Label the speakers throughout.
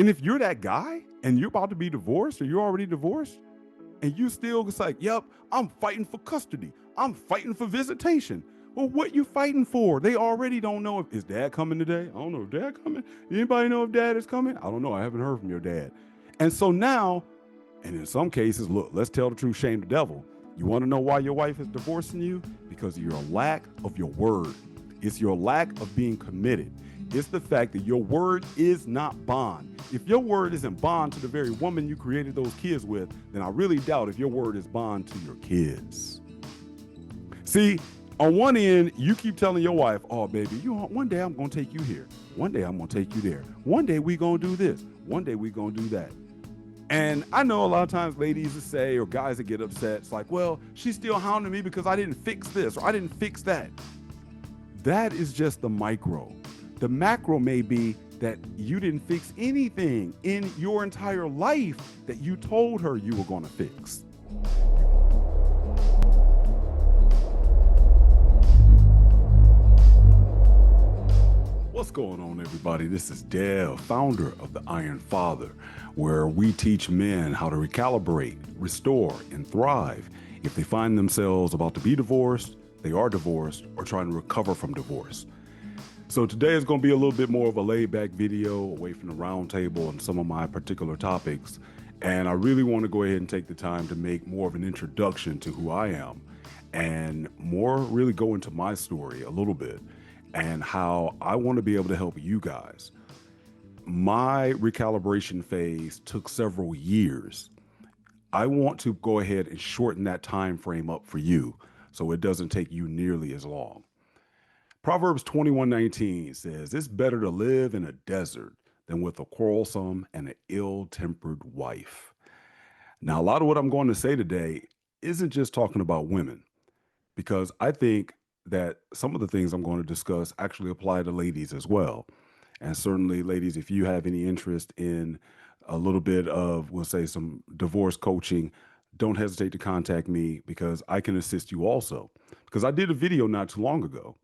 Speaker 1: And if you're that guy and you're about to be divorced or you're already divorced, and you still it's like, yep, I'm fighting for custody. I'm fighting for visitation. Well, what you fighting for? They already don't know if is dad coming today. I don't know if dad coming. Anybody know if dad is coming? I don't know. I haven't heard from your dad. And so now, and in some cases, look, let's tell the truth, shame the devil. You want to know why your wife is divorcing you? Because of your lack of your word. It's your lack of being committed. It's the fact that your word is not bond. If your word isn't bond to the very woman you created those kids with, then I really doubt if your word is bond to your kids. See, on one end, you keep telling your wife, oh, baby, one day I'm going to take you here. One day I'm going to take you there. One day we going to do this. One day we going to do that. And I know a lot of times ladies that say, or guys that get upset, it's like, well, she's still hounding me because I didn't fix this or I didn't fix that. That is just the micro. The macro may be that you didn't fix anything in your entire life that you told her you were going to fix. What's going on, everybody? This is Dev, founder of the Iron Father, where we teach men how to recalibrate, restore, and thrive if they find themselves about to be divorced, they are divorced, or trying to recover from divorce. So today is going to be a little bit more of a laid-back video away from the round table and some of my particular topics. And I really want to go ahead and take the time to make more of an introduction to who I am and more really go into my story a little bit and how I want to be able to help you guys. My recalibration phase took several years. I want to go ahead and shorten that time frame up for you so it doesn't take you nearly as long. Proverbs 21:19 says, it's better to live in a desert than with a quarrelsome and an ill-tempered wife. Now, a lot of what I'm going to say today isn't just talking about women, because I think that some of the things I'm going to discuss actually apply to ladies as well. And certainly, ladies, if you have any interest in a little bit of, we'll say, some divorce coaching, don't hesitate to contact me because I can assist you also. Because I did a video not too long ago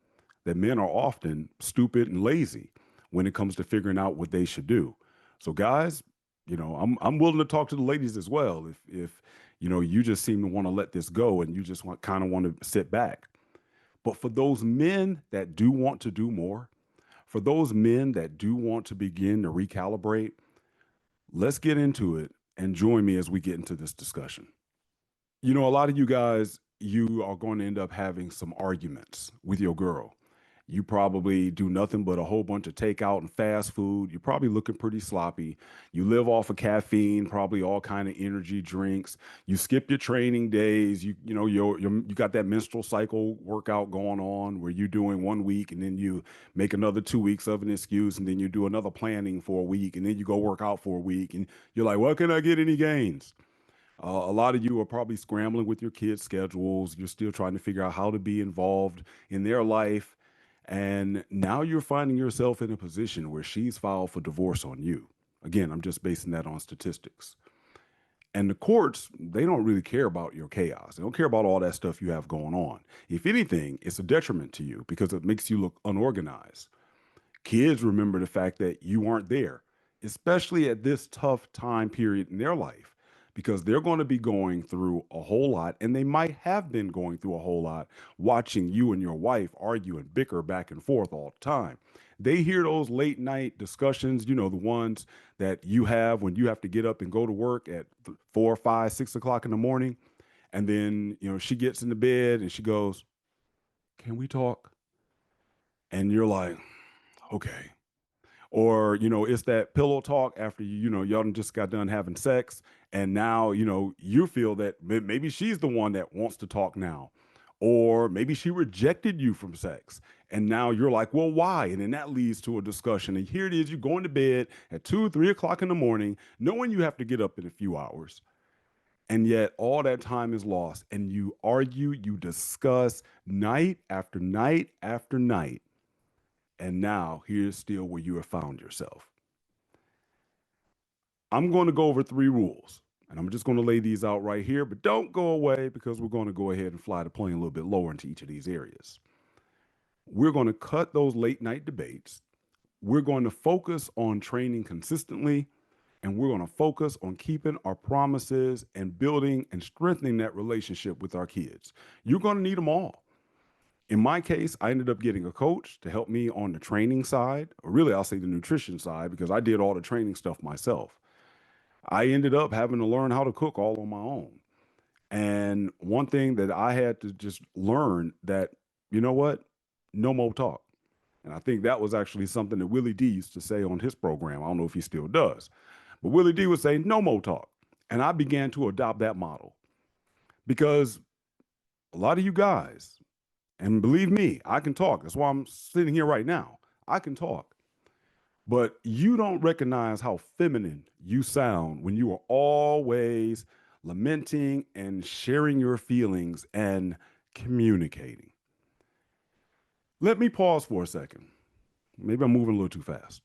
Speaker 1: that men are often stupid and lazy when it comes to figuring out what they should do. So guys, I'm willing to talk to the ladies as well. If you just seem to want to let this go and you just want to sit back. But for those men that do want to do more, for those men that do want to begin to recalibrate, let's get into it and join me as we get into this discussion. A lot of you guys, you are going to end up having some arguments with your girl. You probably do nothing but a whole bunch of takeout and fast food. You're probably looking pretty sloppy. You live off of caffeine, probably all kind of energy drinks. You skip your training days. You got that menstrual cycle workout going on where you're doing 1 week and then you make another 2 weeks of an excuse and then you do another planning for a week and then you go work out for a week and you're like, well, can I get any gains? A lot of you are probably scrambling with your kids' schedules. You're still trying to figure out how to be involved in their life. And now you're finding yourself in a position where she's filed for divorce on you. Again, I'm just basing that on statistics. And the courts, they don't really care about your chaos. They don't care about all that stuff you have going on. If anything, it's a detriment to you because it makes you look unorganized. Kids remember the fact that you weren't there, especially at this tough time period in their life, because they're going to be going through a whole lot, and they might have been going through a whole lot watching you and your wife argue and bicker back and forth all the time. They hear those late night discussions, the ones that you have when you have to get up and go to work at 4, 5, 6 o'clock in the morning. And then, she gets in the bed and she goes, can we talk? And you're like, okay. Or, it's that pillow talk after y'all done just got done having sex. And now, you feel that maybe she's the one that wants to talk now. Or maybe she rejected you from sex. And now you're like, well, why? And then that leads to a discussion. And here it is, you're going to bed at 2, 3 o'clock in the morning, knowing you have to get up in a few hours. And yet all that time is lost. And you argue, you discuss night after night after night. And now here's still where you have found yourself. I'm going to go over 3 rules, and I'm just going to lay these out right here, but don't go away because we're going to go ahead and fly the plane a little bit lower into each of these areas. We're going to cut those late night debates. We're going to focus on training consistently, And we're going to focus on keeping our promises and building and strengthening that relationship with our kids. You're going to need them all. In my case, I ended up getting a coach to help me on the training side, or really, I'll say the nutrition side, because I did all the training stuff myself. I ended up having to learn how to cook all on my own. And one thing that I had to just learn that, you know what? No more talk. And I think that was actually something that Willie D used to say on his program. I don't know if he still does, but Willie D would say, no more talk. And I began to adopt that model because a lot of you guys, and believe me, I can talk. That's why I'm sitting here right now. I can talk. But you don't recognize how feminine you sound when you are always lamenting and sharing your feelings and communicating. Let me pause for a second. Maybe I'm moving a little too fast.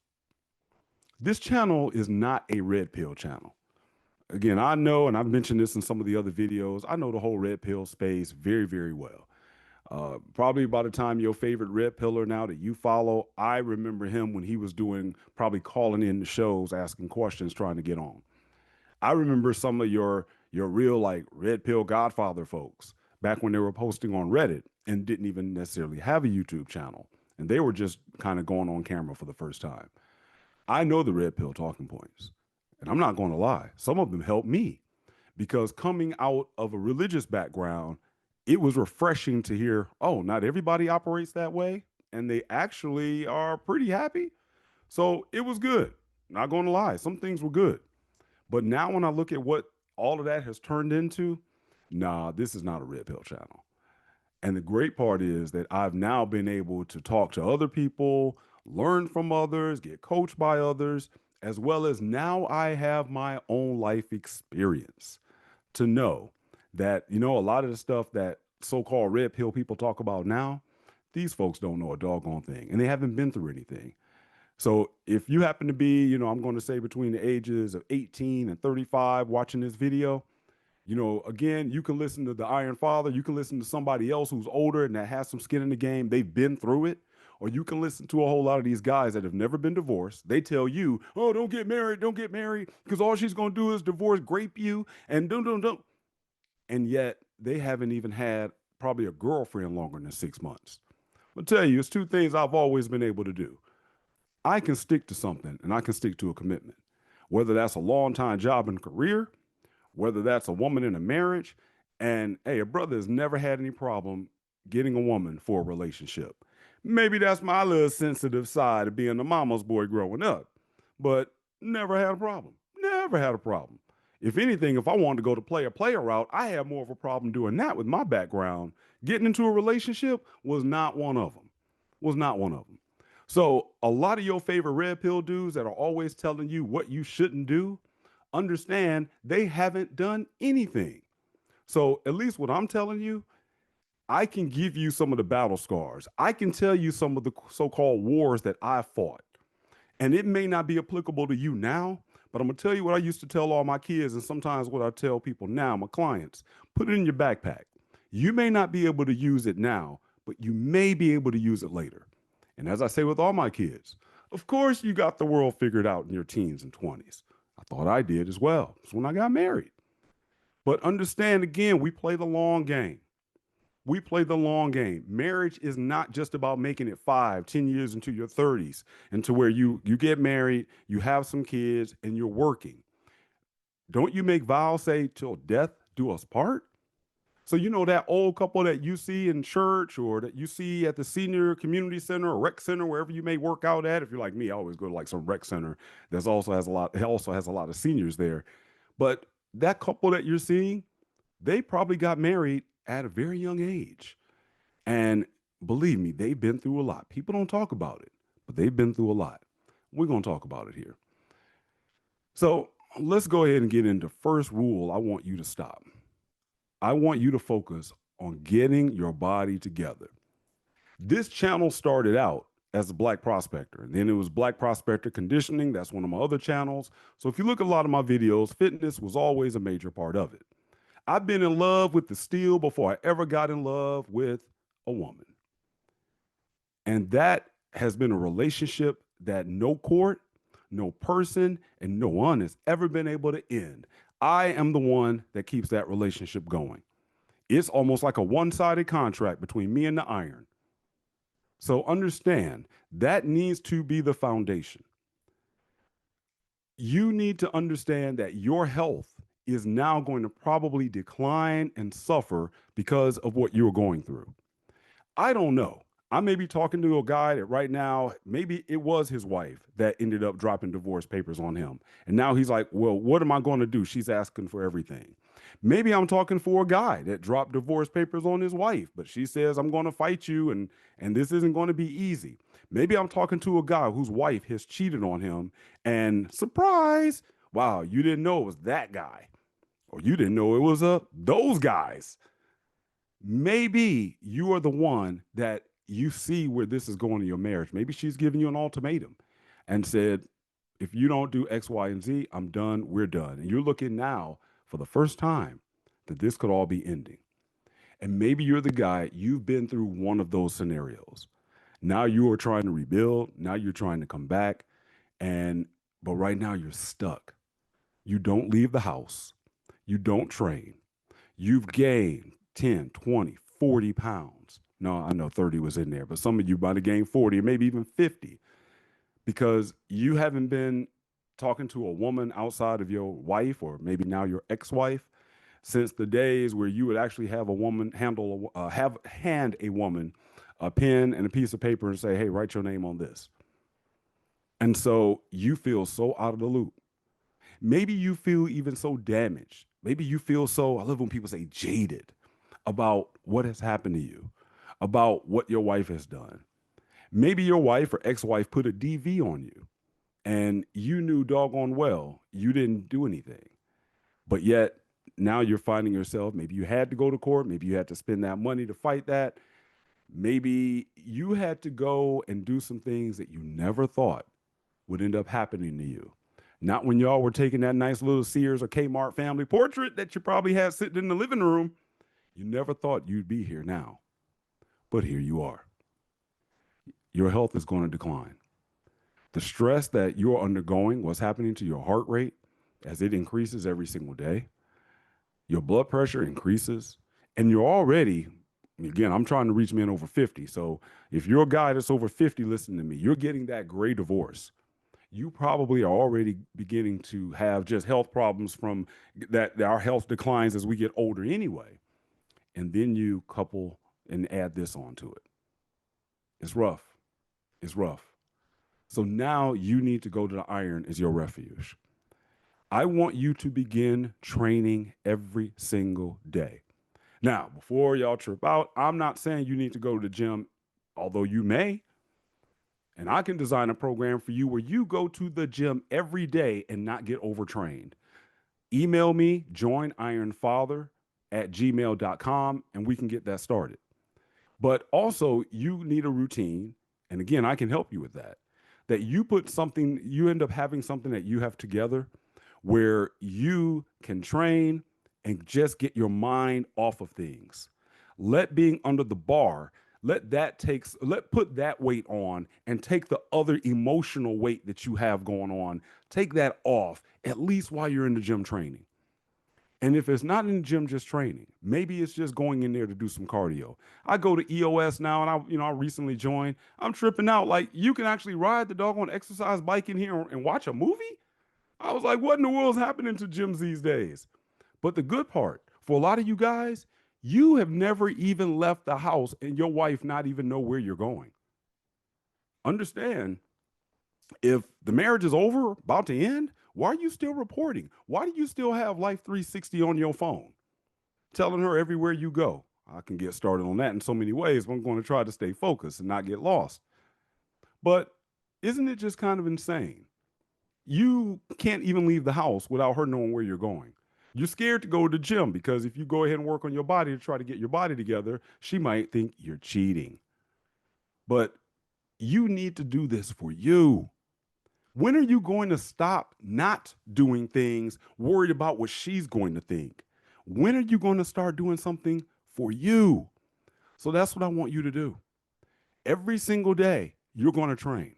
Speaker 1: This channel is not a red pill channel. Again, I know, and I've mentioned this in some of the other videos, I know the whole red pill space very, very well. Probably by the time your favorite red pillar now that you follow, I remember him when he was doing, probably calling in the shows, asking questions, trying to get on. I remember some of your real like red pill godfather folks back when they were posting on Reddit and didn't even necessarily have a YouTube channel. And they were just kind of going on camera for the first time. I know the red pill talking points. And I'm not going to lie, some of them helped me because coming out of a religious background, it was refreshing to hear, oh, not everybody operates that way. And they actually are pretty happy. So it was good. Not going to lie, some things were good. But now when I look at what all of that has turned into, nah, this is not a red pill channel. And the great part is that I've now been able to talk to other people, learn from others, get coached by others, as well as now I have my own life experience to know that, you know, a lot of the stuff that so called red pill people talk about now, these folks don't know a doggone thing and they haven't been through anything. So if you happen to be, you know, I'm going to say between the ages of 18 and 35 watching this video, you know, again, you can listen to the Iron Father. You can listen to somebody else who's older and that has some skin in the game. They've been through it. Or you can listen to a whole lot of these guys that have never been divorced. They tell you, oh, don't get married, because all she's going to do is divorce, grape you, and don't. And yet they haven't even had probably a girlfriend longer than 6 months. I'll tell you, it's two things I've always been able to do. I can stick to something and I can stick to a commitment, whether that's a long time job and career, whether that's a woman in a marriage. And hey, a brother has never had any problem getting a woman for a relationship. Maybe that's my little sensitive side of being a mama's boy growing up, but never had a problem. Never had a problem. If anything, if I wanted to go to player route, I had more of a problem doing that with my background. Getting into a relationship was not one of them. Was not one of them. So a lot of your favorite red pill dudes that are always telling you what you shouldn't do, understand they haven't done anything. So at least what I'm telling you, I can give you some of the battle scars. I can tell you some of the so-called wars that I fought. And it may not be applicable to you now, but I'm gonna tell you what I used to tell all my kids, and sometimes what I tell people now, my clients, put it in your backpack. You may not be able to use it now, but you may be able to use it later. And as I say with all my kids, of course you got the world figured out in your teens and 20s. I thought I did as well. It's when I got married. But understand again, we play the long game. We play the long game. Marriage is not just about making it 5, 10 years into your 30s and to where you get married, you have some kids, and you're working. Don't you make vows say till death do us part? So you know that old couple that you see in church or that you see at the senior community center or rec center, wherever you may work out at. If you're like me, I always go to like some rec center that also has a lot. It also has a lot of seniors there. But that couple that you're seeing, they probably got married at a very young age, and believe me, they've been through a lot. People don't talk about it, but they've been through a lot. We're gonna talk about it here. So let's go ahead and get into first rule. I want you to stop. I want you to focus on getting your body together. This channel started out as a Black Prospector, and then it was Black Prospector Conditioning. That's one of my other channels. So if you look at a lot of my videos, fitness was always a major part of it. I've been in love with the steel before I ever got in love with a woman. And that has been a relationship that no court, no person, and no one has ever been able to end. I am the one that keeps that relationship going. It's almost like a one sided contract between me and the iron. So understand that needs to be the foundation. You need to understand that your health is now going to probably decline and suffer because of what you're going through. I don't know. I may be talking to a guy that right now, maybe it was his wife that ended up dropping divorce papers on him. And now he's like, well, what am I going to do? She's asking for everything. Maybe I'm talking for a guy that dropped divorce papers on his wife, but she says, I'm going to fight you and this isn't going to be easy. Maybe I'm talking to a guy whose wife has cheated on him and surprise, wow, you didn't know it was that guy or you didn't know it was those guys. Maybe you are the one that you see where this is going in your marriage. Maybe she's giving you an ultimatum and said, if you don't do X, Y, and Z, I'm done. We're done. And you're looking now for the first time that this could all be ending. And maybe you're the guy, you've been through one of those scenarios. Now you are trying to rebuild. Now you're trying to come back. And, but right now you're stuck. You don't leave the house. You don't train. You've gained 10, 20, 40 pounds. No, I know 30 was in there, but some of you might have gained 40 or maybe even 50 because you haven't been talking to a woman outside of your wife or maybe now your ex-wife since the days where you would actually have a woman hand a woman a pen and a piece of paper and say, hey, write your name on this. And so you feel so out of the loop. Maybe you feel even so damaged. Maybe you feel so, I love when people say jaded about what has happened to you, about what your wife has done. Maybe your wife or ex wife put a DV on you and you knew doggone well you didn't do anything. But yet now you're finding yourself, maybe you had to go to court, maybe you had to spend that money to fight that. Maybe you had to go and do some things that you never thought would end up happening to you. Not when y'all were taking that nice little Sears or Kmart family portrait that you probably had sitting in the living room. You never thought you'd be here now, but here you are. Your health is going to decline. The stress that you're undergoing, what's happening to your heart rate as it increases every single day, your blood pressure increases, and you're already, again, I'm trying to reach men over 50. So if you're a guy that's over 50, listen to me, you're getting that gray divorce. You probably are already beginning to have just health problems from that our health declines as we get older anyway. And then you couple and add this onto it. It's rough. It's rough. So now you need to go to the iron as your refuge. I want you to begin training every single day. Now, before y'all trip out, I'm not saying you need to go to the gym, although you may. And I can design a program for you where you go to the gym every day and not get overtrained. Email me, joinironfather@gmail.com, and we can get that started. But also, you need a routine. And again, I can help you with that. That you put something, you end up having something that you have together where you can train and just get your mind off of things. Let being under the bar, let put that weight on and take the other emotional weight that you have going on, take that off, at least while you're in the gym training. And if it's not in the gym just training, maybe it's just going in there to do some cardio. I go to EOS now and I recently joined. I'm tripping out. Like you can actually ride the doggone exercise bike in here and watch a movie. I was like, what in the world is happening to gyms these days? But the good part for a lot of you guys, you have never even left the house and your wife not even know where you're going. Understand, if the marriage is over, about to end, why are you still reporting? Why do you still have Life 360 on your phone, telling her everywhere you go? I can get started on that in so many ways, but I'm going to try to stay focused and not get lost. But isn't it just kind of insane? You can't even leave the house without her knowing where you're going. You're scared to go to the gym because if you go ahead and work on your body to try to get your body together, she might think you're cheating. But you need to do this for you. When are you going to stop not doing things worried about what she's going to think? When are you going to start doing something for you? So that's what I want you to do. Every single day, you're going to train.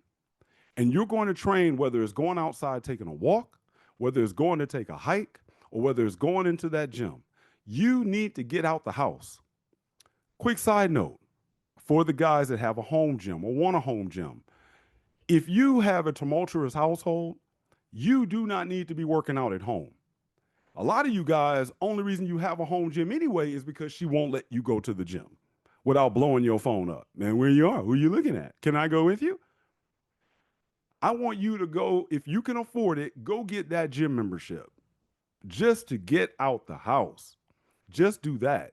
Speaker 1: And you're going to train whether it's going outside taking a walk, whether it's going to take a hike, or whether it's going into that gym. You need to get out the house. Quick side note for the guys that have a home gym or want a home gym. If you have a tumultuous household, you do not need to be working out at home. A lot of you guys, only reason you have a home gym anyway is because she won't let you go to the gym without blowing your phone up. Man, where you are, who are you looking at? Can I go with you? I want you to go, if you can afford it, go get that gym membership just to get out the house. Just do that.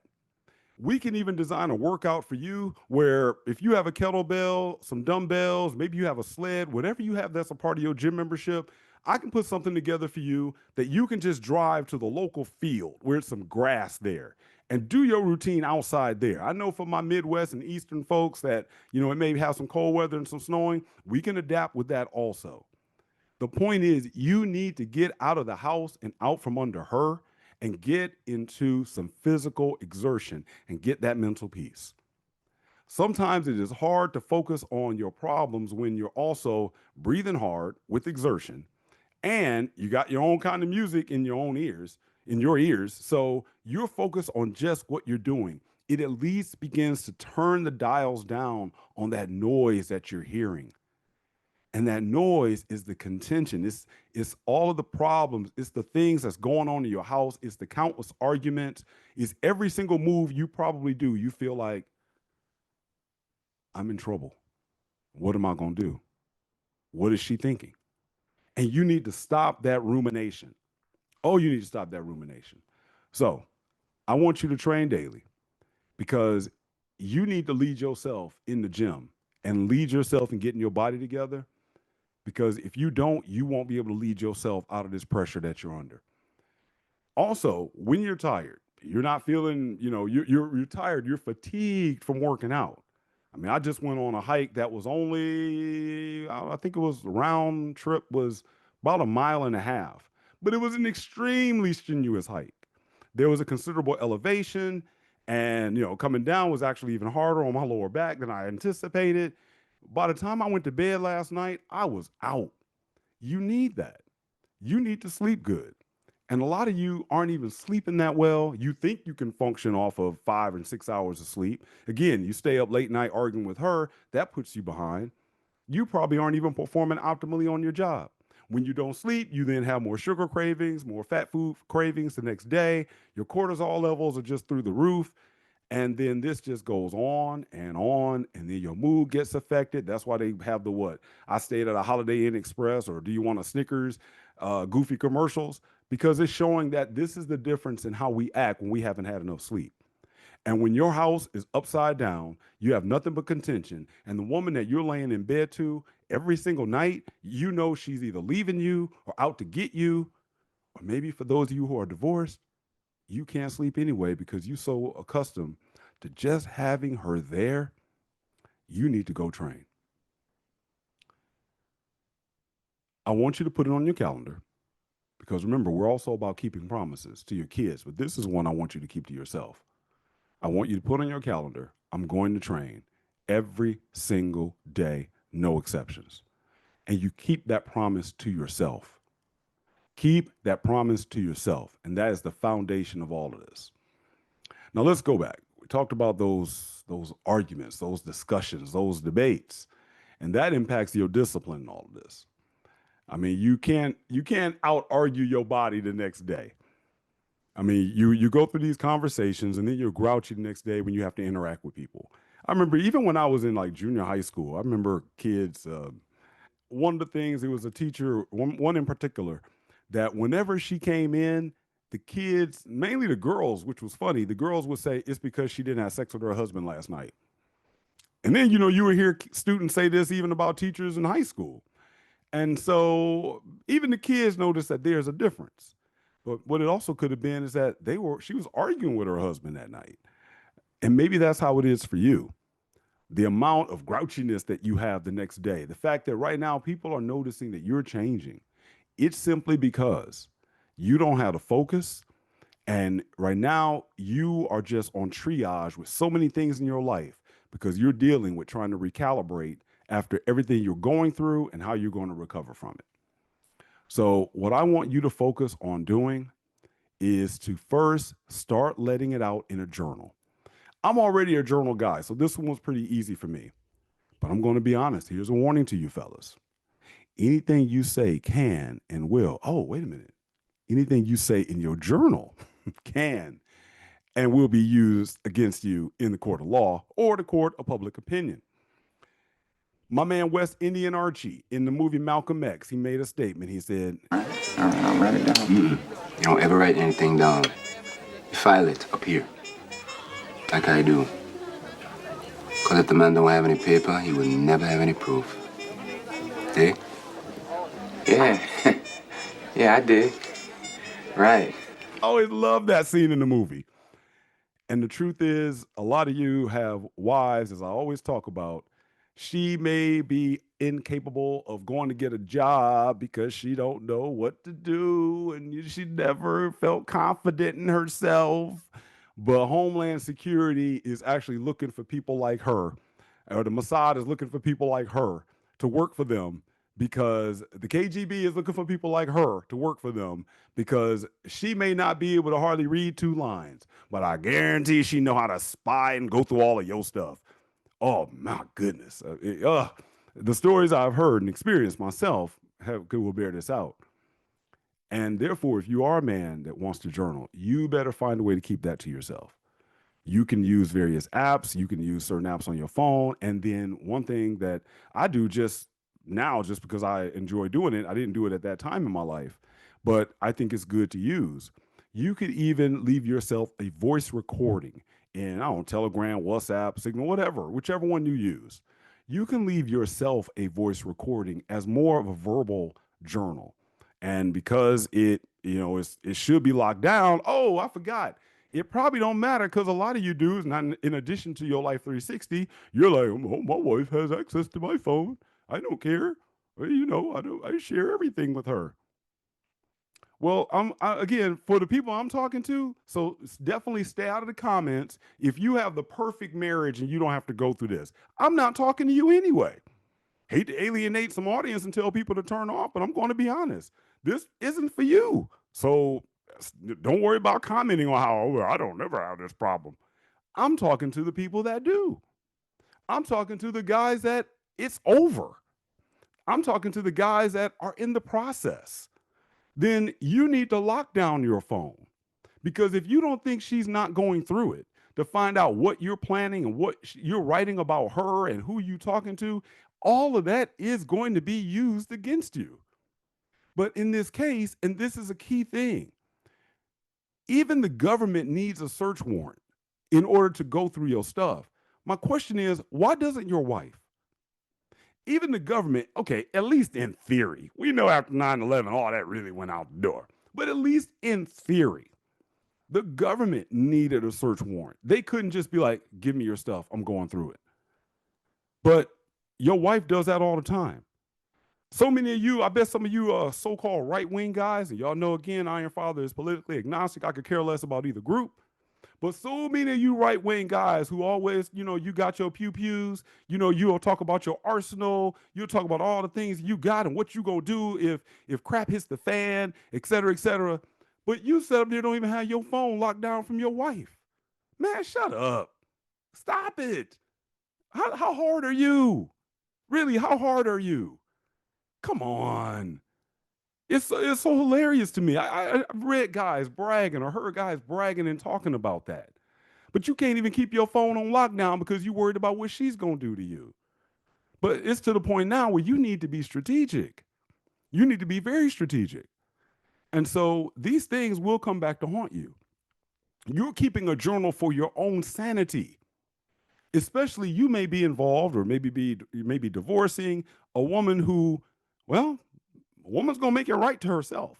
Speaker 1: We can even design a workout for you where if you have a kettlebell, some dumbbells, maybe you have a sled, whatever you have that's a part of your gym membership, I can put something together for you that you can just drive to the local field where it's some grass there and do your routine outside there. I know for my Midwest and Eastern folks that, it may have some cold weather and some snowing, we can adapt with that also. The point is, you need to get out of the house and out from under her and get into some physical exertion and get that mental peace. Sometimes it is hard to focus on your problems when you're also breathing hard with exertion and you got your own kind of music in your ears. So you're focused on just what you're doing. It at least begins to turn the dials down on that noise that you're hearing. And that noise is the contention. It's all of the problems. It's the things that's going on in your house. It's the countless arguments. It's every single move you probably do. You feel like, I'm in trouble. What am I going to do? What is she thinking? And you need to stop that rumination. Oh, you need to stop that rumination. So I want you to train daily because you need to lead yourself in the gym and lead yourself in getting your body together. Because if you don't, you won't be able to lead yourself out of this pressure that you're under. Also, when you're tired, you're not feeling, you're tired, you're fatigued from working out. I mean, I just went on a hike that was only, I think it was round trip was about a mile and a half, but it was an extremely strenuous hike. There was a considerable elevation, and coming down was actually even harder on my lower back than I anticipated. By the time I went to bed last night, I was out. You need that. You need to sleep good. And a lot of you aren't even sleeping that well. You think you can function off of 5 and 6 hours of sleep. Again, you stay up late night arguing with her, that puts you behind. You probably aren't even performing optimally on your job. When you don't sleep, you then have more sugar cravings, more fat food cravings the next day. Your cortisol levels are just through the roof. And then this just goes on, and then your mood gets affected. That's why they have the what? I stayed at a Holiday Inn Express, or do you want a Snickers? Goofy commercials, because it's showing that this is the difference in how we act when we haven't had enough sleep. And when your house is upside down, you have nothing but contention. And the woman that you're laying in bed to every single night, she's either leaving you or out to get you. Or maybe for those of you who are divorced, you can't sleep anyway because you're so accustomed to just having her there. You need to go train. I want you to put it on your calendar because remember, we're also about keeping promises to your kids, but this is one I want you to keep to yourself. I want you to put on your calendar, I'm going to train every single day, no exceptions. And you keep that promise to yourself. Keep that promise to yourself. And that is the foundation of all of this. Now let's go back. We talked about those arguments, those discussions, those debates, and that impacts your discipline in all of this. I mean, you can't out argue your body the next day. I mean, you go through these conversations and then you're grouchy the next day when you have to interact with people. I remember even when I was in like junior high school, I remember kids. One of the things, it was a teacher, one in particular, that whenever she came in, the kids, mainly the girls, which was funny, the girls would say it's because she didn't have sex with her husband last night. And then, you would hear students say this even about teachers in high school. And so even the kids noticed that there's a difference. But what it also could have been is that she was arguing with her husband that night. And maybe that's how it is for you. The amount of grouchiness that you have the next day, the fact that right now people are noticing that you're changing, it's simply because you don't have the focus. And right now you are just on triage with so many things in your life because you're dealing with trying to recalibrate after everything you're going through and how you're going to recover from it. So, what I want you to focus on doing is to first start letting it out in a journal. I'm already a journal guy, so this one was pretty easy for me. But I'm going to be honest. Here's a warning to you fellas. Anything you say can and will. Oh, wait a minute. Anything you say in your journal can and will be used against you in the court of law or the court of public opinion. My man West Indian Archie in the movie Malcolm X, he made a statement. He said,
Speaker 2: All right, I'll write it down.
Speaker 3: You don't ever write anything down. You file it up here, like I do. Because if the man don't have any paper, he will never have any proof. Dig?
Speaker 2: Yeah. Yeah, I did. Right.
Speaker 1: I always love that scene in the movie. And the truth is, a lot of you have wives, as I always talk about. She may be incapable of going to get a job because she don't know what to do and she never felt confident in herself. But Homeland Security is actually looking for people like her, or the Mossad is looking for people like her to work for them, because the KGB is looking for people like her to work for them, because she may not be able to hardly read 2 lines, but I guarantee she know how to spy and go through all of your stuff. Oh my goodness. The stories I've heard and experienced myself will bear this out. And therefore, if you are a man that wants to journal, you better find a way to keep that to yourself. You can use various apps. You can use certain apps on your phone. And then one thing that I do just now, just because I enjoy doing it, I didn't do it at that time in my life, but I think it's good to use. You could even leave yourself a voice recording in, I don't know, Telegram, WhatsApp, Signal, whatever, whichever one you use. You can leave yourself a voice recording as more of a verbal journal. And because it should be locked down, oh, I forgot. It probably don't matter, because a lot of you dudes, not in addition to your Life 360, you're like, oh, my wife has access to my phone. I don't care. I share everything with her. Well, again, for the people I'm talking to, so definitely stay out of the comments if you have the perfect marriage and you don't have to go through this. I'm not talking to you anyway. Hate to alienate some audience and tell people to turn off, but I'm going to be honest. This isn't for you. So don't worry about commenting on how, I don't never have this problem. I'm talking to the people that do. I'm talking to the guys that it's over. I'm talking to the guys that are in the process. Then you need to lock down your phone. Because if you don't think she's not going through it, to find out what you're planning and what you're writing about her and who you're talking to, all of that is going to be used against you. But in this case, and this is a key thing, even the government needs a search warrant in order to go through your stuff. My question is, why doesn't your wife? Even the government, okay, at least in theory, we know after 9/11, all that really went out the door. But at least in theory, the government needed a search warrant. They couldn't just be like, give me your stuff, I'm going through it. But your wife does that all the time. So many of you, I bet some of you so-called right-wing guys, and y'all know, again, Iron Father is politically agnostic. I could care less about either group. But so many of you right-wing guys who always, you got your pew-pews, you'll talk about your arsenal, you'll talk about all the things you got and what you gonna do if crap hits the fan, et cetera, et cetera. But you sit up there, don't even have your phone locked down from your wife. Man, shut up. Stop it. How hard are you? Really, how hard are you? Come on. It's so hilarious to me. I've read guys bragging or heard guys bragging and talking about that. But you can't even keep your phone on lockdown because you're worried about what she's going to do to you. But it's to the point now where you need to be strategic. You need to be very strategic. And so these things will come back to haunt you. You're keeping a journal for your own sanity. Especially you may be involved or you may be divorcing a woman who, well, a woman's going to make it right to herself.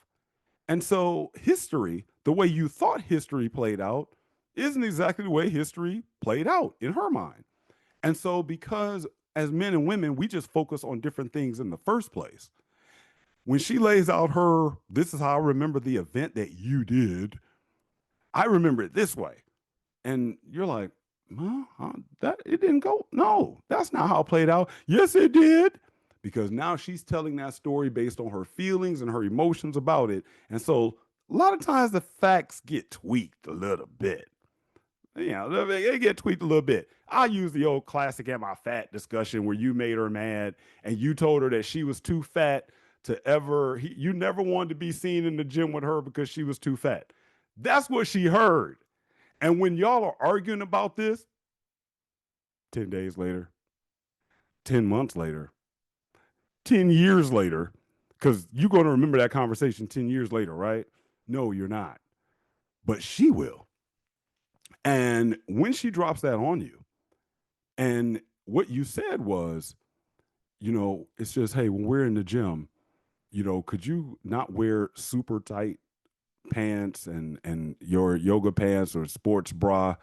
Speaker 1: And so history, the way you thought history played out, isn't exactly the way history played out in her mind. And so because as men and women, we just focus on different things in the first place. When she lays out this is how I remember the event that you did, I remember it this way. And you're like, That it didn't go. No, that's not how it played out. Yes, it did. Because now she's telling that story based on her feelings and her emotions about it. And so a lot of times the facts get tweaked a little bit. You know, they get tweaked a little bit. I use the old classic "am I fat" discussion where you made her mad and you told her that she was too fat to you never wanted to be seen in the gym with her because she was too fat. That's what she heard. And when y'all are arguing about this 10 days later, 10 months later, 10 years later, because you're going to remember that conversation 10 years later, right? No, you're not. But she will. And when she drops that on you, and what you said was, it's just, hey, when we're in the gym, could you not wear super tight pants and your yoga pants or sports bra?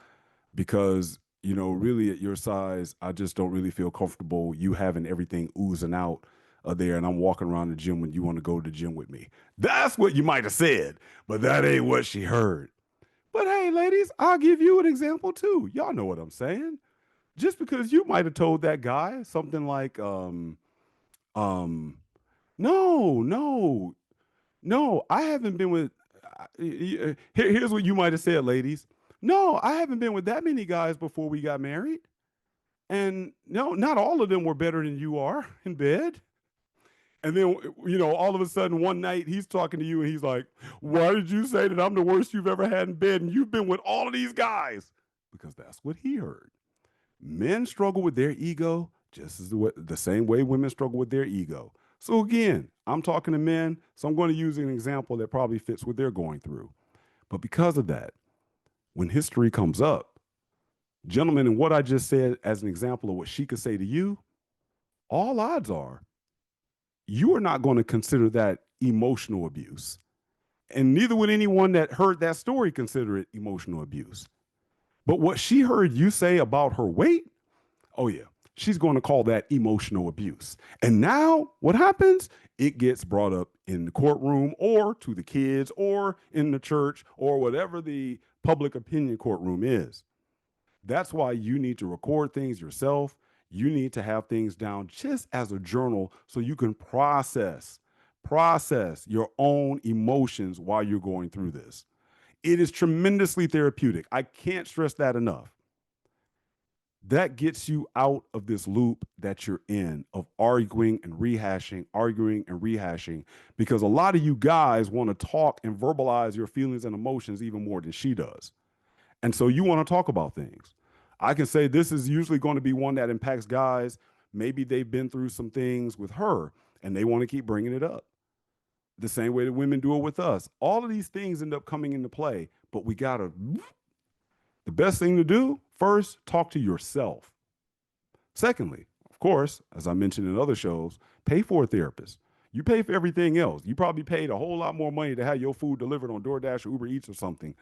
Speaker 1: Because, really at your size, I just don't really feel comfortable you having everything oozing out there and I'm walking around the gym when you want to go to the gym with me. That's what you might have said, but that ain't what she heard. But hey, ladies, I'll give you an example too. Y'all know what I'm saying. Just because you might have told that guy something like, um, no, no, no, I haven't been with. Here's what you might have said, ladies. No, I haven't been with that many guys before we got married. And no, not all of them were better than you are in bed. And then, all of a sudden one night he's talking to you and he's like, why did you say that I'm the worst you've ever had in bed and you've been with all of these guys? Because that's what he heard. Men struggle with their ego just as the same way women struggle with their ego. So again, I'm talking to men, so I'm going to use an example that probably fits what they're going through. But because of that, when history comes up, gentlemen, and what I just said as an example of what she could say to you, all odds are you are not going to consider that emotional abuse. And neither would anyone that heard that story consider it emotional abuse. But what she heard you say about her weight, oh yeah, she's going to call that emotional abuse. And now what happens? It gets brought up in the courtroom or to the kids or in the church or whatever the public opinion courtroom is. That's why you need to record things yourself. You need to have things down just as a journal so you can process your own emotions while you're going through this. It is tremendously therapeutic. I can't stress that enough. That gets you out of this loop that you're in of arguing and rehashing, because a lot of you guys want to talk and verbalize your feelings and emotions even more than she does. And so you want to talk about things. I can say this is usually going to be one that impacts guys. Maybe they've been through some things with her and they want to keep bringing it up. The same way that women do it with us. All of these things end up coming into play, but the best thing to do, first, talk to yourself. Secondly, of course, as I mentioned in other shows, pay for a therapist. You pay for everything else. You probably paid a whole lot more money to have your food delivered on DoorDash or Uber Eats or something.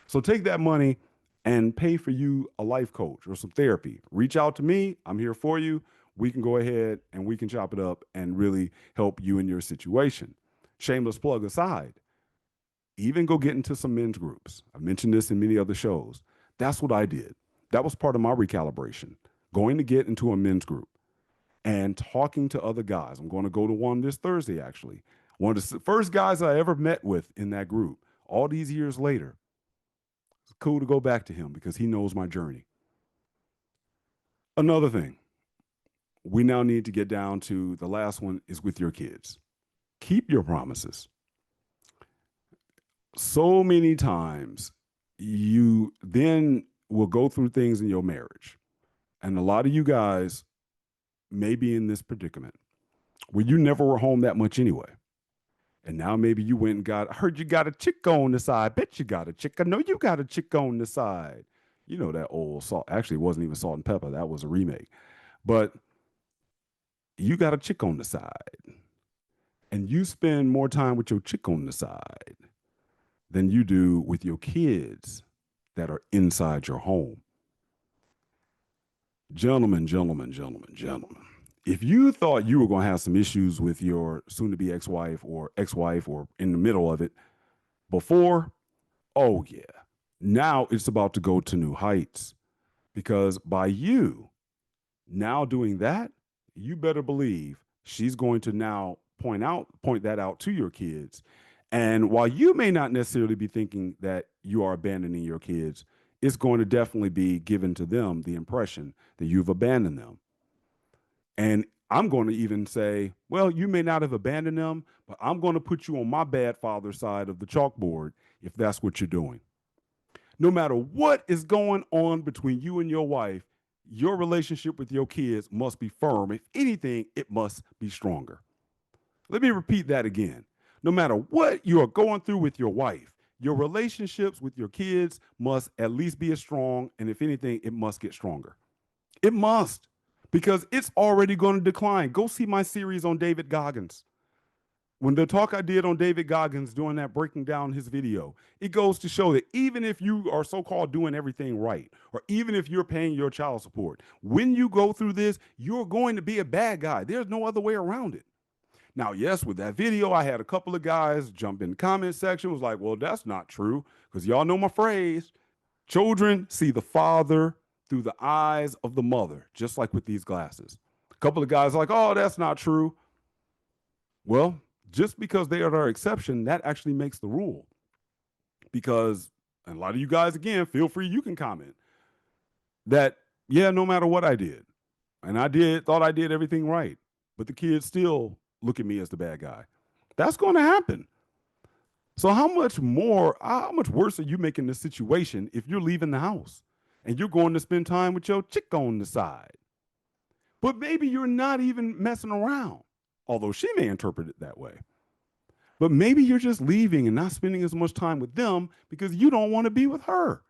Speaker 1: So take that money and pay for you a life coach or some therapy. Reach out to me. I'm here for you. We can go ahead and we can chop it up and really help you in your situation. Shameless plug aside, even go get into some men's groups. I've mentioned this in many other shows. That's what I did. That was part of my recalibration, going to get into a men's group and talking to other guys. I'm going to go to one this Thursday, actually. One of the first guys I ever met with in that group, all these years later. It's cool to go back to him because he knows my journey. Another thing, we now need to get down to the last one is with your kids. Keep your promises. So many times you then will go through things in your marriage. And a lot of you guys may be in this predicament where you never were home that much anyway. And now maybe you went and I heard you got a chick on the side. Bet you got a chick. I know you got a chick on the side. You know that old salt. Actually, it wasn't even Salt and Pepper. That was a remake. But you got a chick on the side. And you spend more time with your chick on the side than you do with your kids that are inside your home. Gentlemen, if you thought you were going to have some issues with your soon-to-be ex-wife or in the middle of it before, oh yeah, now it's about to go to new heights. Because by you now doing that, you better believe she's going to now point that out to your kids. And while you may not necessarily be thinking that you are abandoning your kids, it's going to definitely be given to them the impression that you've abandoned them. And I'm going to even say, well, you may not have abandoned them, but I'm going to put you on my bad father side of the chalkboard if that's what you're doing. No matter what is going on between you and your wife, your relationship with your kids must be firm. If anything, it must be stronger. Let me repeat that again. No matter what you are going through with your wife, your relationships with your kids must at least be as strong. And if anything, it must get stronger. It must, because it's already going to decline. Go see my series on David Goggins. When the talk I did on David Goggins doing that, breaking down his video, it goes to show that even if you are so-called doing everything right, or even if you're paying your child support, when you go through this, you're going to be a bad guy. There's no other way around it. Now, yes, with that video, I had a couple of guys jump in the comment section, was like, well, that's not true, because y'all know my phrase. Children see the father through the eyes of the mother, just like with these glasses. A couple of guys are like, oh, that's not true. Well, just because they are our exception, that actually makes the rule. Because, and a lot of you guys, again, feel free, you can comment that, yeah, no matter what I did, and thought I did everything right, but the kids still look at me as the bad guy. That's going to happen. So how much worse are you making the situation if you're leaving the house and you're going to spend time with your chick on the side? But maybe you're not even messing around, although she may interpret it that way. But maybe you're just leaving and not spending as much time with them because you don't want to be with her.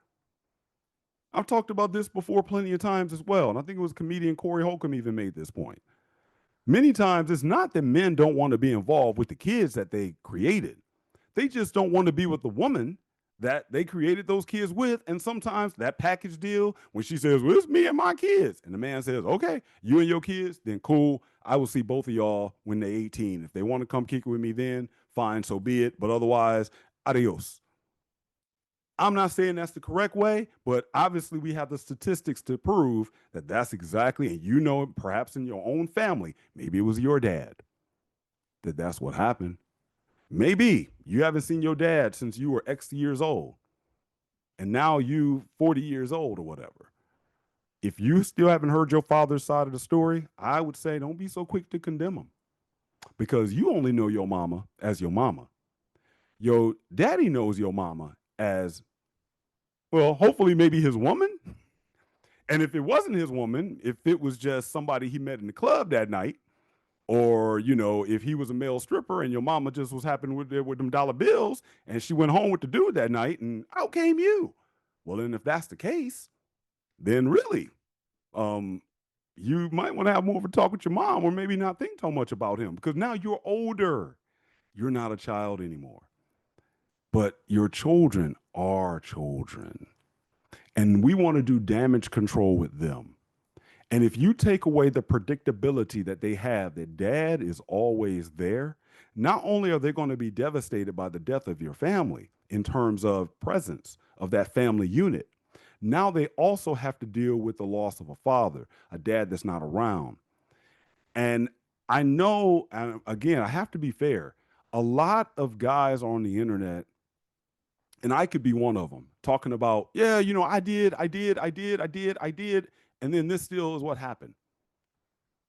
Speaker 1: I've talked about this before plenty of times as well, and I think it was comedian Corey Holcomb even made this point. Many times it's not that men don't want to be involved with the kids that they created. They just don't want to be with the woman that they created those kids with. And sometimes that package deal, when she says, well, it's me and my kids, and the man says, okay, you and your kids, then cool. I will see both of y'all when they're 18. If they want to come kick it with me then, fine, so be it. But otherwise, adios. I'm not saying that's the correct way, but obviously we have the statistics to prove that that's exactly, and you know, perhaps in your own family, maybe it was your dad, that that's what happened. Maybe you haven't seen your dad since you were X years old, and now you 40 years old or whatever. If you still haven't heard your father's side of the story, I would say don't be so quick to condemn him, because you only know your mama as your mama. Your daddy knows your mama as, well, hopefully maybe his woman. And if it wasn't his woman, if it was just somebody he met in the club that night, or, you know, if he was a male stripper and your mama just was happening with them dollar bills and she went home with the dude that night and out came you. Well, then if that's the case, then really, you might want to have more of a talk with your mom, or maybe not think so much about him, because now you're older. You're not a child anymore. But your children are children. And we want to do damage control with them. And if you take away the predictability that they have, that dad is always there, not only are they going to be devastated by the death of your family in terms of presence of that family unit, now they also have to deal with the loss of a father, a dad that's not around. And I know, and again, I have to be fair, a lot of guys on the internet, and I could be one of them, talking about, yeah, you know, I did. And then this still is what happened.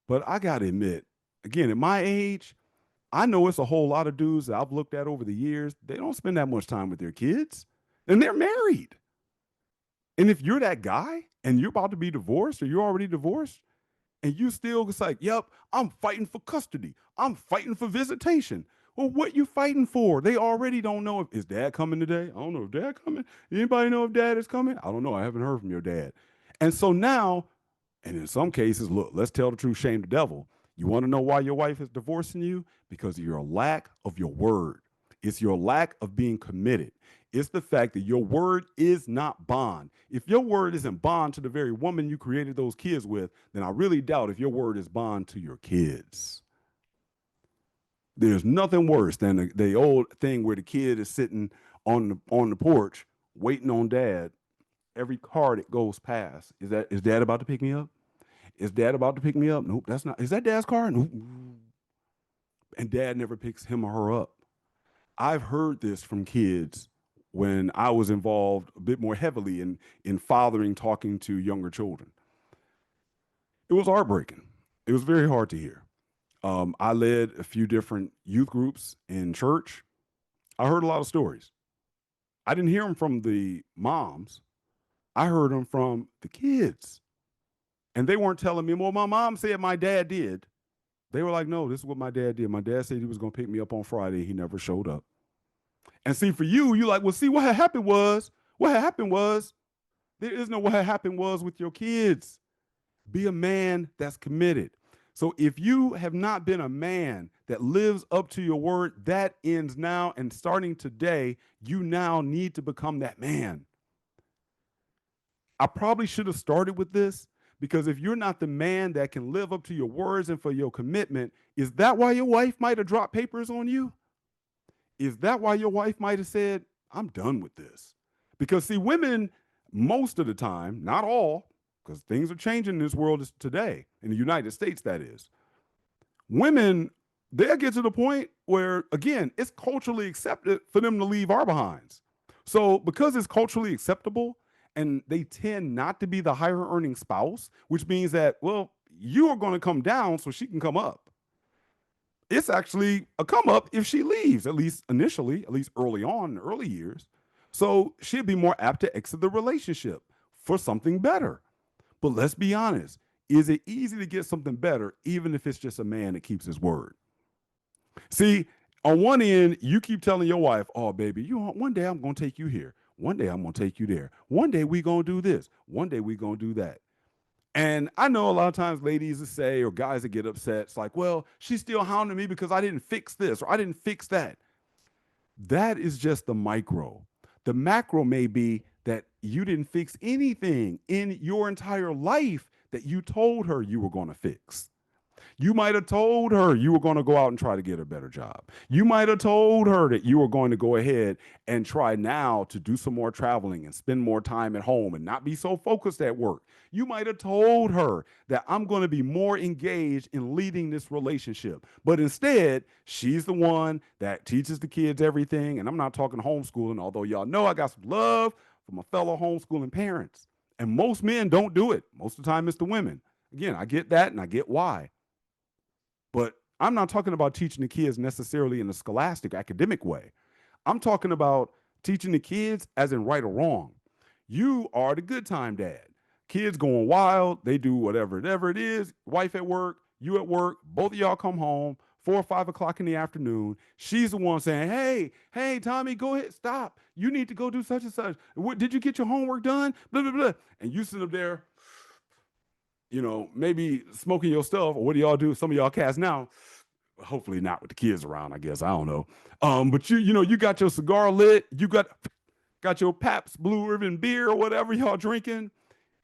Speaker 1: But I got to admit, again, at my age, I know it's a whole lot of dudes that I've looked at over the years. They don't spend that much time with their kids, and they're married. And if you're that guy and you're about to be divorced, or you're already divorced, and you still, it's like, yep, I'm fighting for custody. I'm fighting for visitation. Well, what you fighting for? They already don't know if, is dad coming today? I don't know if dad coming. Anybody know if dad is coming? I don't know. I haven't heard from your dad. And so now, and in some cases, look, let's tell the truth, shame the devil. You want to know why your wife is divorcing you? Because of your lack of your word. It's your lack of being committed. It's the fact that your word is not bond. If your word isn't bond to the very woman you created those kids with, then I really doubt if your word is bond to your kids. There's nothing worse than the old thing where the kid is sitting on the porch waiting on dad every car that goes past. Is dad about to pick me up? Is dad about to pick me up? Nope, that's not. Is that dad's car? Nope. And dad never picks him or her up. I've heard this from kids when I was involved a bit more heavily in fathering, talking to younger children. It was heartbreaking. It was very hard to hear. I led a few different youth groups in church. I heard a lot of stories. I didn't hear them from the moms. I heard them from the kids. And they weren't telling me, well, my mom said my dad did. They were like, no, this is what my dad did. My dad said he was going to pick me up on Friday. He never showed up. And see, for you, you're like, well, see, what had happened was, there is no what had happened was with your kids. Be a man that's committed. So if you have not been a man that lives up to your word, that ends now. And starting today, you now need to become that man. I probably should have started with this, because if you're not the man that can live up to your words and for your commitment, is that why your wife might have dropped papers on you? Is that why your wife might have said, I'm done with this? Because see, women, most of the time, not all, because things are changing in this world today, in the United States, that is. Women, they'll get to the point where, again, it's culturally accepted for them to leave our behinds. So because it's culturally acceptable, and they tend not to be the higher earning spouse, which means that, well, you are going to come down so she can come up. It's actually a come up if she leaves, at least initially, at least early on in the early years. So she'd be more apt to exit the relationship for something better. But let's be honest, is it easy to get something better, even if it's just a man that keeps his word? See, on one end, you keep telling your wife, oh, baby, one day I'm going to take you here. One day I'm going to take you there. One day we going to do this. One day we going to do that. And I know a lot of times ladies that say, or guys that get upset, it's like, well, she's still hounding me because I didn't fix this or I didn't fix that. That is just the micro. The macro may be that you didn't fix anything in your entire life that you told her you were going to fix. You might have told her you were going to go out and try to get a better job. You might have told her that you were going to go ahead and try now to do some more traveling and spend more time at home and not be so focused at work. You might have told her that I'm going to be more engaged in leading this relationship. But instead, she's the one that teaches the kids everything. And I'm not talking homeschooling, although y'all know I got some love for my fellow homeschooling parents. And most men don't do it. Most of the time, it's the women. Again, I get that and I get why. But I'm not talking about teaching the kids necessarily in a scholastic, academic way. I'm talking about teaching the kids as in right or wrong. You are the good time dad. Kids going wild, they do whatever it is, wife at work, you at work, both of y'all come home, 4 or 5 o'clock in the afternoon. She's the one saying, hey, Tommy, go ahead, stop. You need to go do such and such. Did you get your homework done? Blah, blah, blah. And you sit up there, maybe smoking your stuff, or what do y'all do? Some of y'all cats now, hopefully not with the kids around, I guess, I don't know. But you got your cigar lit, you got your Pabst Blue Ribbon beer or whatever y'all drinking,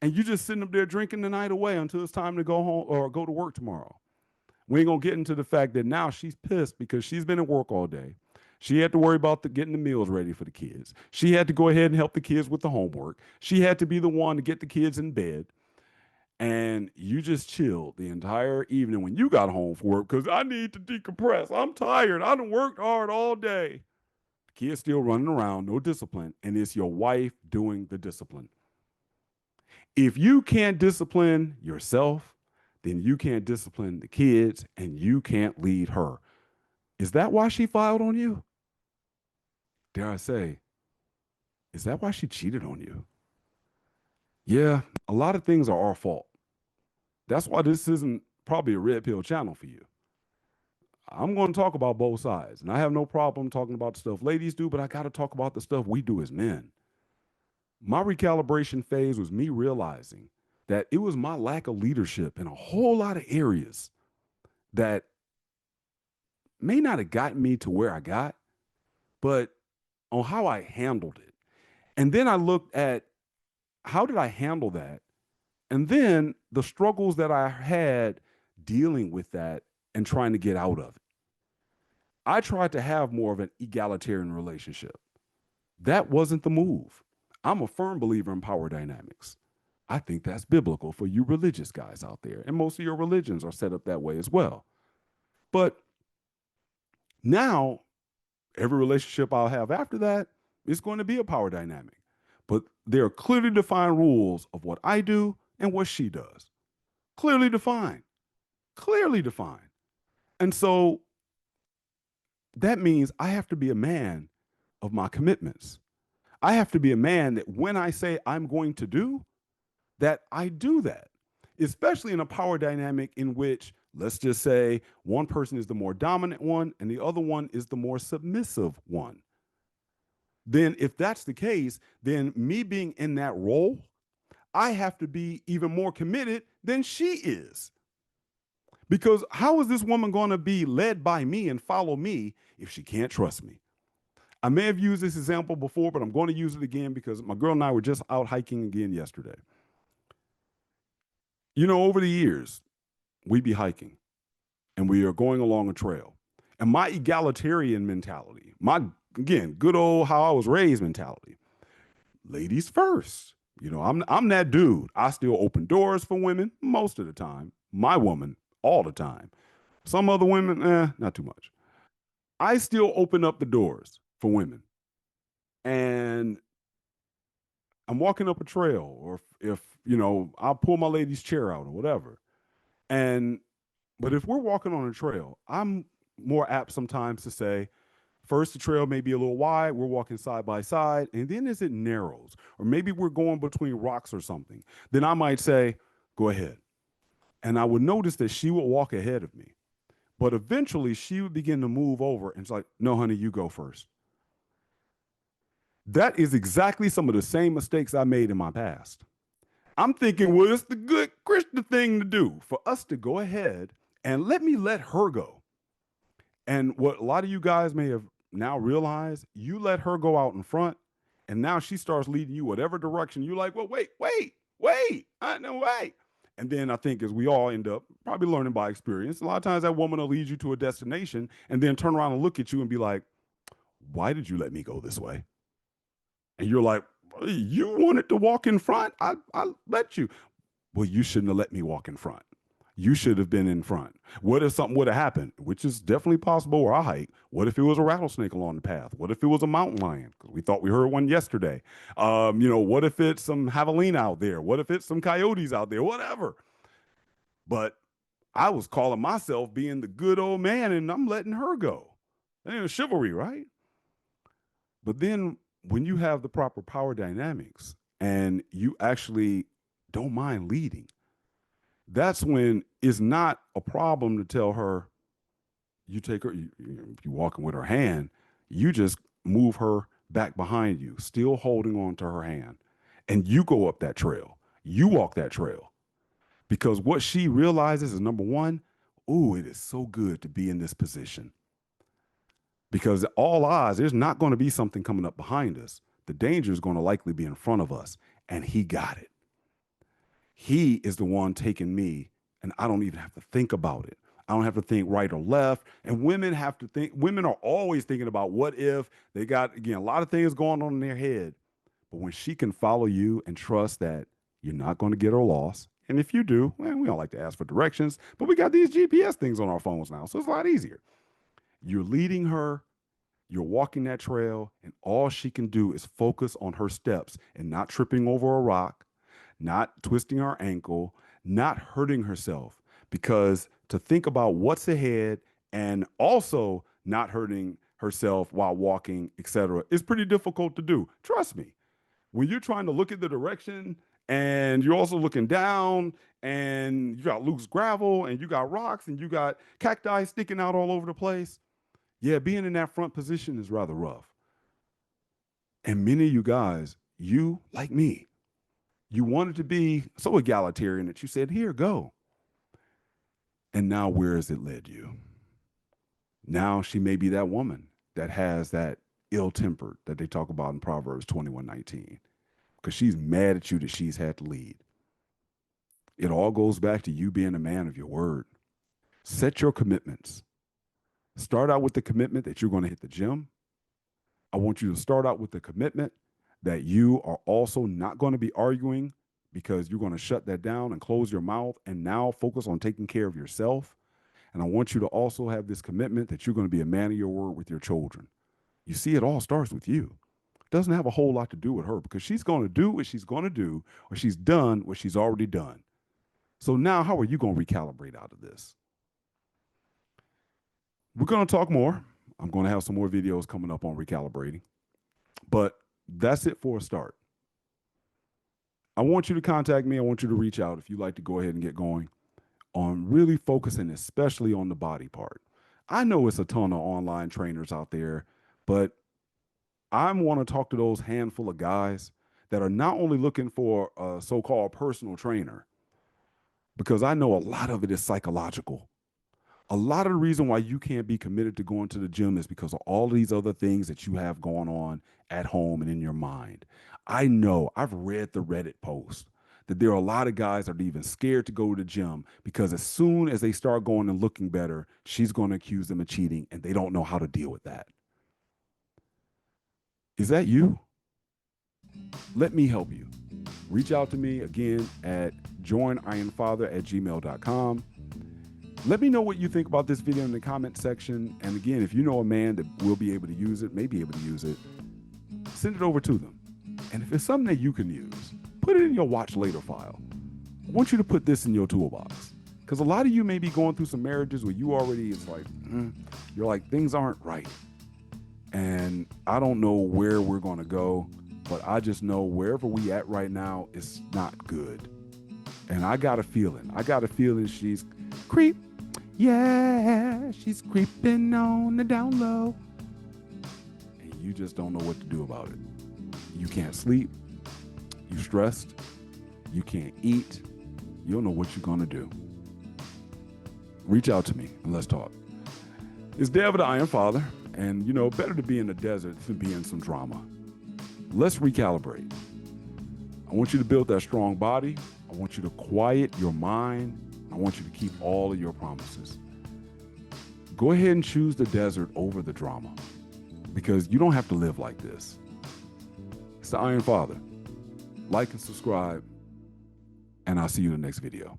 Speaker 1: and you just sitting up there drinking the night away until it's time to go home or go to work tomorrow. We ain't gonna get into the fact that now she's pissed because she's been at work all day. She had to worry about getting the meals ready for the kids. She had to go ahead and help the kids with the homework. She had to be the one to get the kids in bed. And you just chilled the entire evening when you got home from work because I need to decompress. I'm tired. I done worked hard all day. The kid's still running around, no discipline, and it's your wife doing the discipline. If you can't discipline yourself, then you can't discipline the kids and you can't lead her. Is that why she filed on you? Dare I say, is that why she cheated on you? Yeah, a lot of things are our fault. That's why this isn't probably a red pill channel for you. I'm going to talk about both sides, and I have no problem talking about the stuff ladies do, but I got to talk about the stuff we do as men. My recalibration phase was me realizing that it was my lack of leadership in a whole lot of areas that may not have gotten me to where I got, but on how I handled it. And then I looked at how did I handle that? And then the struggles that I had dealing with that and trying to get out of it. I tried to have more of an egalitarian relationship. That wasn't the move. I'm a firm believer in power dynamics. I think that's biblical for you religious guys out there. And most of your religions are set up that way as well. But now, every relationship I'll have after that is going to be a power dynamic. But there are clearly defined rules of what I do and what she does. Clearly defined. Clearly defined. And so that means I have to be a man of my commitments. I have to be a man that when I say I'm going to do, that I do that, especially in a power dynamic in which, let's just say, one person is the more dominant one and the other one is the more submissive one. Then, if that's the case, then me being in that role, I have to be even more committed than she is. Because how is this woman going to be led by me and follow me if she can't trust me? I may have used this example before, but I'm going to use it again because my girl and I were just out hiking again yesterday. You know, over the years, we be hiking and we are going along a trail. And my egalitarian mentality, my, again, good old how I was raised mentality, ladies first. You know, I'm that dude. I still open doors for women most of the time. My woman, all the time. Some other women, not too much. I still open up the doors for women. And I'm walking up a trail, or if you know, I'll pull my lady's chair out or whatever. And but if we're walking on a trail, I'm more apt sometimes to say, first, the trail may be a little wide, we're walking side by side, and then as it narrows, or maybe we're going between rocks or something, then I might say, go ahead. And I would notice that she would walk ahead of me. But eventually she would begin to move over and it's like, no, honey, you go first. That is exactly some of the same mistakes I made in my past. I'm thinking, well, it's the good Christian thing to do for us to go ahead and let her go. And what a lot of you guys may have now realized, you let her go out in front, and now she starts leading you whatever direction. You're like, well, wait, no, wait. And then I think as we all end up probably learning by experience, a lot of times that woman will lead you to a destination and then turn around and look at you and be like, why did you let me go this way? And you're like, you wanted to walk in front. I let you. Well, you shouldn't have let me walk in front. You should have been in front. What if something would have happened, which is definitely possible where I hike? What if it was a rattlesnake along the path? What if it was a mountain lion? Because we thought we heard one yesterday. What if it's some javelina out there? What if it's some coyotes out there? Whatever. But I was calling myself being the good old man and I'm letting her go. Chivalry, right? But then when you have the proper power dynamics and you actually don't mind leading, that's when it's not a problem to tell her, you take her, you walking with her hand, you just move her back behind you, still holding on to her hand. And you go up that trail. You walk that trail. Because what she realizes is number one, ooh, it is so good to be in this position. Because all odds, there's not going to be something coming up behind us. The danger is going to likely be in front of us. And he got it. He is the one taking me, and I don't even have to think about it. I don't have to think right or left. And women have to think, women are always thinking about what if. They got, again, a lot of things going on in their head. But when she can follow you and trust that you're not going to get her lost, and if you do, well, we don't like to ask for directions, but we got these GPS things on our phones now, so it's a lot easier. You're leading her, you're walking that trail, and all she can do is focus on her steps and not tripping over a rock, not twisting her ankle, not hurting herself. Because to think about what's ahead and also not hurting herself while walking, etc., is pretty difficult to do. Trust me. When you're trying to look at the direction and you're also looking down and you got loose gravel and you got rocks and you got cacti sticking out all over the place, yeah, being in that front position is rather rough. And many of you guys, you, like me, you wanted to be so egalitarian that you said, here, go. And now where has it led you? Now she may be that woman that has that ill-tempered that they talk about in Proverbs 21:19, because she's mad at you that she's had to lead. It all goes back to you being a man of your word. Set your commitments. Start out with the commitment that you're going to hit the gym. I want you to start out with the commitment that you are also not going to be arguing, because you're going to shut that down and close your mouth and now focus on taking care of yourself. And I want you to also have this commitment that you're going to be a man of your word with your children. You see, it all starts with you. It doesn't have a whole lot to do with her, because she's going to do what she's going to do, or she's done what she's already done. So now, how are you going to recalibrate out of this? We're going to talk more. I'm going to have some more videos coming up on recalibrating, but that's it for a start. I want you to contact me. I want you to reach out if you'd like to go ahead and get going on really focusing, especially on the body part. I know it's a ton of online trainers out there, but I want to talk to those handful of guys that are not only looking for a so-called personal trainer, because I know a lot of it is psychological. A lot of the reason why you can't be committed to going to the gym is because of all of these other things that you have going on at home and in your mind. I know, I've read the Reddit post that there are a lot of guys that are even scared to go to the gym because as soon as they start going and looking better, she's going to accuse them of cheating, and they don't know how to deal with that. Is that you? Let me help you. Reach out to me again at joinironfather@gmail.com. Let me know what you think about this video in the comment section. And again, if you know a man that will be able to use it, may be able to use it, send it over to them. And if it's something that you can use, put it in your watch later file. I want you to put this in your toolbox, because a lot of you may be going through some marriages where you already, it's like, you're like, things aren't right. And I don't know where we're going to go, but I just know wherever we at right now, it's not good. And I got a feeling. She's creep. Yeah, she's creeping on the down low. And you just don't know what to do about it. You can't sleep. You're stressed. You can't eat. You don't know what you're going to do. Reach out to me and let's talk. It's Dave the Iron Father. And, you know, better to be in the desert than be in some drama. Let's recalibrate. I want you to build that strong body. I want you to quiet your mind. I want you to keep all of your promises. Go ahead and choose the desert over the drama, because you don't have to live like this. It's the Iron Father. Like and subscribe, and I'll see you in the next video.